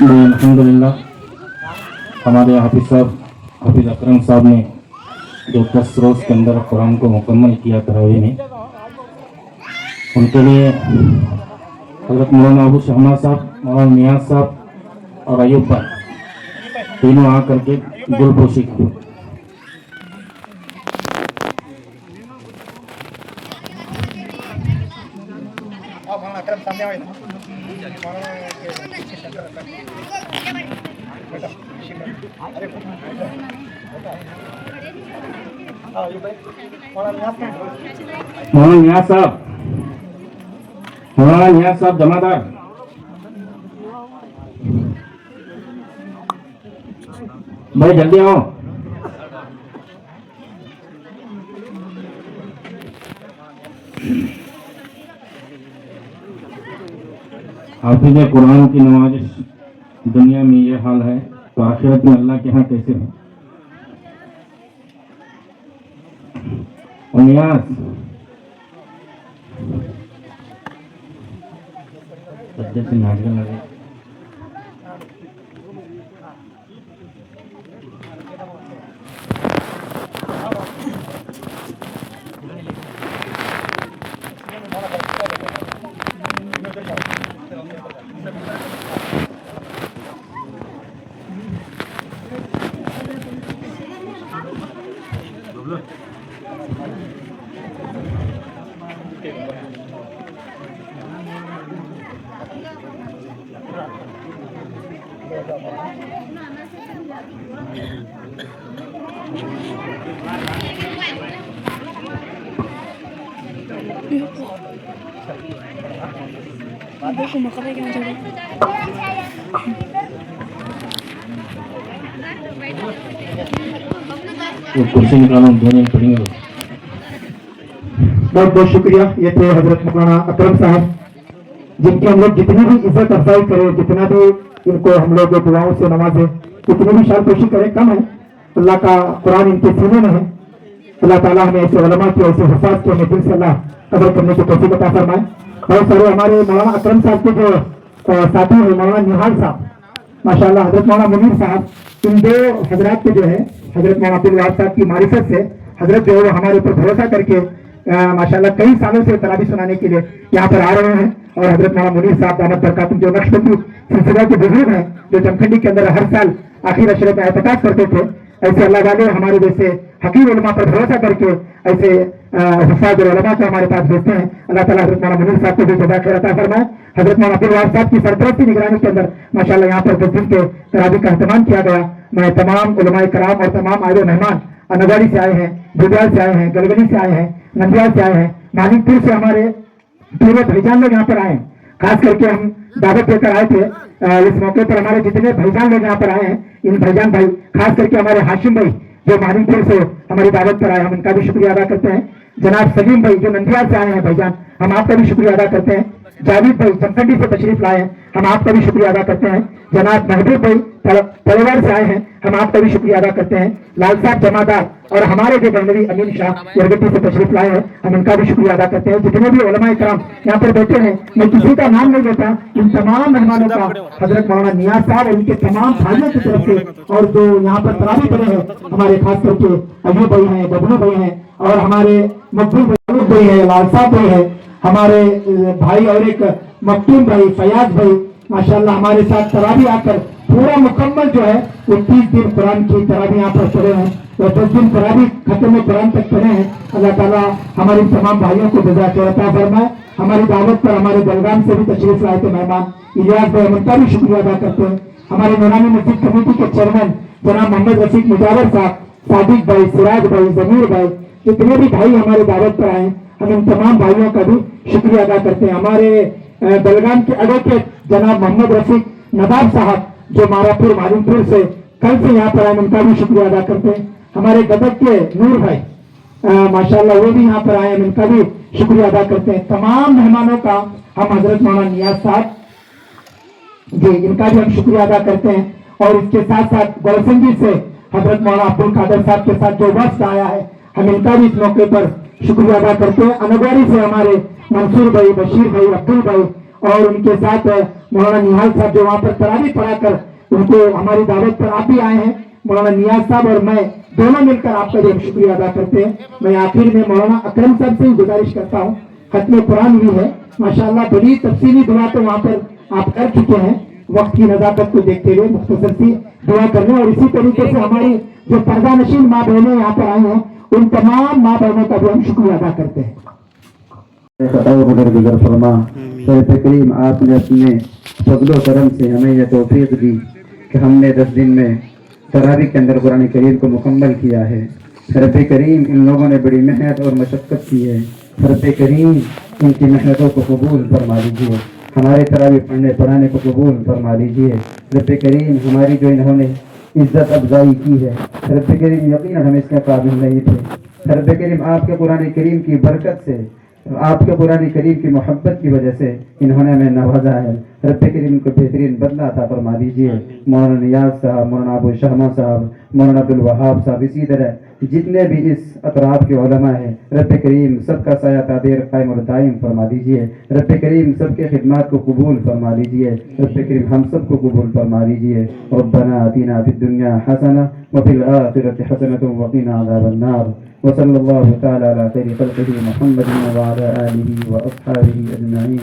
अल्हम्दुलिल्लाह हमारे हाफिज़ अकरम साहब ने जो 10 रोज़ के अंदर कुरान को मुकम्मल किया तरावी में, उनके लिए हज़रत मौलाना अबू शहमा साहब, मौलाना नियाज़ साहब और अयूब भाई तीनों आकर के गुलपोशी की। मौलाना नियाज़ साहब जमादार, भाई जल्दी आओ। हाफिज़ कुरान की नवाजिश दुनिया में ये हाल है तो आखिरत में अल्लाह के यहाँ कैसे है। और नियाज़ सज्जे से नाटक लगे। देखो मकरा क्या जगह वो कुर्सी निकालो, दोनों पढ़ेंगे। बहुत बहुत शुक्रिया। ये थे हजरत मौलाना अकरम साहब, जिनकी हम लोग जितनी भी इज्जत अफजाई करें, जितना भी इनको हम लोग दुआओं से नवाजें, जितनी भी शायद कोशिश करें कम है। अल्लाह का कुरान इनके सीने में है। अल्लाह ताला हमें ऐसे उलमा की, ऐसे हुफ़ाज़ की हमें दिल से अल्लाह कदर करने की तौफीक अता फरमाए। बहुत सारे हमारे मौलाना अकरम साहब के जो साथी हैं, मौलाना निहाल साहब, माशाल्लाह, हजरत मौलाना मुनीर साहब, इन दो हजरात के जो है हजरत मौलाना अब्दुल वहाब साहब की मारिफत से हजरत जो है वो हमारे ऊपर भरोसा करके माशाल्लाह कई सालों से तरावी सुनाने के लिए यहाँ पर आ रहे हैं। और हजरत मौलाना मुनीर साहब दामद बरकातुहू जो नक्शबंदी सिलसिला के बुजुर्ग हैं, जो जमखंडी के अंदर हर साल आखिर अशरे में एहतिकाफ करते थे, ऐसे अल्लाह वाले हमारे जैसे हकीम उलमा पर भरोसा करके ऐसे हुफ़ाज़ और उलमा को हमारे पास भेजते हैं। अल्लाह ताला हजरत मौलाना मुनीर साहब को भी जज़ा खैर अता फरमाए। हजरत मौलाना अब्दुल वहाब साहब की सरपरस्ती निगरानी के अंदर माशाल्लाह यहाँ पर 10 दिन के तरावी का एहतमाम किया गया। मैं तमाम उलमाए कराम और तमाम आए मेहमान अनवाड़ी से आए हैं, बुधवार से आए हैं, गलगली से आए हैं, नंदियाल से आए हैं, मालिकपुर से हमारे पूरे भाईजान लोग यहाँ पर आए हैं। खास करके हम दावत देकर आए थे। इस मौके पर हमारे जितने भाईजान लोग यहाँ पर आए हैं, इन भाईजान भाई, खास करके हमारे हाशिम भाई जो मालिकपुर से हमारी दावत पर आए, हम इनका भी शुक्रिया अदा करते हैं। जनाब सलीम भाई जो नंदियाल से आए हैं भाईजान, हम आपका भी शुक्रिया अदा करते हैं। जावेद भाई जमखंडी से तशरीफ लाए हैं, हम आपका भी शुक्रिया अदा करते हैं। जनाब महबूब भाई तलवार से आए हैं, हम आपका भी शुक्रिया अदा करते हैं। लाल साहब जमादार और हमारे जो बहनवी अमीन शाह यरगट्टी से तशरीफ लाए हैं, हम इनका भी शुक्रिया अदा करते हैं। जितने भी उलमाए कराम यहाँ पर बैठे हैं, मैं किसी का नाम नहीं लेता, इन तमाम मेहमानों का हजरत मौलाना नियाज़ साहब और इनके तमाम भाइयों की तरफ से, और जो यहाँ पर तरावी पड़े हैं हमारे खास करके अयूब भाई हैं, बबलू भाई हैं, और हमारे मकबूल भाई हैं, लाल साहब भाई हैं, हमारे भाई और एक मकतूम भाई, फयाज भाई, माशाल्लाह हमारे साथ तरावी आकर पूरा मुकम्मल जो है वो 30 दिन कुरान की तरावी यहाँ पर पढ़े हैं और 10 दिन तरावी खत्म कुरान तक पढ़े हैं। अल्लाह ताला हमारे तमाम भाइयों को जज़ा खैर अता फरमाए। हमारी दावत पर हमारे बेलगाम से भी तशरीफ लाए थे मेहमान इलियास भाई, उनका भी शुक्रिया अदा करते हैं। हमारे नूरानी मस्जिद कमेटी के चेयरमैन जनाब मोहम्मद रफीक मुजावर साहब, सादिक भाई, सिराज भाई, जमीर भाई, जितने भी भाई हमारे दावत पर आए, हम इन तमाम भाइयों का भी शुक्रिया अदा करते हैं। हमारे बेलगाम के एडवोकेट जनाब मोहम्मद रफीक नवाब साहब जो मारापुर मालिमपुर से कल से यहाँ पर आए, उनका भी शुक्रिया अदा करते हैं। हमारे गदक के नूर भाई माशाल्लाह वो भी यहाँ पर आए, हम इनका भी शुक्रिया अदा करते हैं। तमाम मेहमानों का हम हजरत मौलाना नियाज़ साहब जी, इनका भी हम शुक्रिया अदा करते हैं। और इसके साथ साथ गोलसंगी से हजरत मौलाना अब्दुल कादर साहब के साथ जो वक्त आया है, हम इनका भी इस मौके पर शुक्रिया अदा करते हैं। अनगवारी से हमारे मंसूर भाई, बशीर भाई, अब्दुल भाई और उनके साथ मौलाना निहाल साहब जो वहाँ पर तरावी पढ़ा कर उनको हमारी दावत पर आप भी आए हैं। मौलाना नियाज साहब और मैं दोनों मिलकर आपका भी हम शुक्रिया अदा करते हैं। मैं आखिर में मौलाना अकरम साहब से ही गुजारिश करता हूँ, खत्म कुरान हुई है माशाल्लाह, बड़ी तफसीली दुआ तो वहाँ पर आप कर चुके हैं, वक्त की नजाकत को देखते हुए मुख्तसर सी दुआ करने। और इसी तरीके से हमारी जो पर्दा नशीन माँ बहनें यहाँ पर आई हैं उन तमाम माँ बहनों का भी हम शुक्रिया अदा करते हैं। गुजर फरमा शरीफ करीम, आपने अपने फजलो करम से हमें यह तौफीक दी कि हमने 10 दिन में तरावी के अंदर कुरान करीम को मुकम्मल किया है। रब करीम, इन लोगों ने बड़ी मेहनत और मशक्क़त की है। रब करीम, इनकी मेहनतों को कबूल फरमा लीजिए, हमारे तरावी पढ़ने पढ़ाने को कबूल फरमा लीजिए। रब करीम, हमारी जो इन्होंने इज्जत अफजाई की है, रब करीम यकीनन हम इसके काबिल नहीं थे। रब करीम, आपके कुरान करीम की बरकत से, आपके कुरान करीम की मोहब्बत की वजह से इन्होंने हमें नवाजा है। रब करीम को बेहतरीन बदला अता फरमा दीजिए। मौलाना नियाज साहब, मौलाना अबू शहमा साहब, मौलाना अब्दुल वहाब साहब, इसी तरह जितने भी इस अतराफ के उलमा हैं, रब करीम सबका साया तादेर कायम और दायम फरमा दीजिए। रब करीम सबके खिदमात को कबूल फरमा लीजिए। रब करीम हम सबको कबूल फरमा लीजिए। रब्बना आतिना फिद दुनिया हसना व फिल आखिरति हसनतुन व क़िना अज़ाबन्नार। व सल्लल्लाहु तआला अला खैरि खल्क़िही मुहम्मदिन व अला आलिही व अस्हाबिही अजमईन।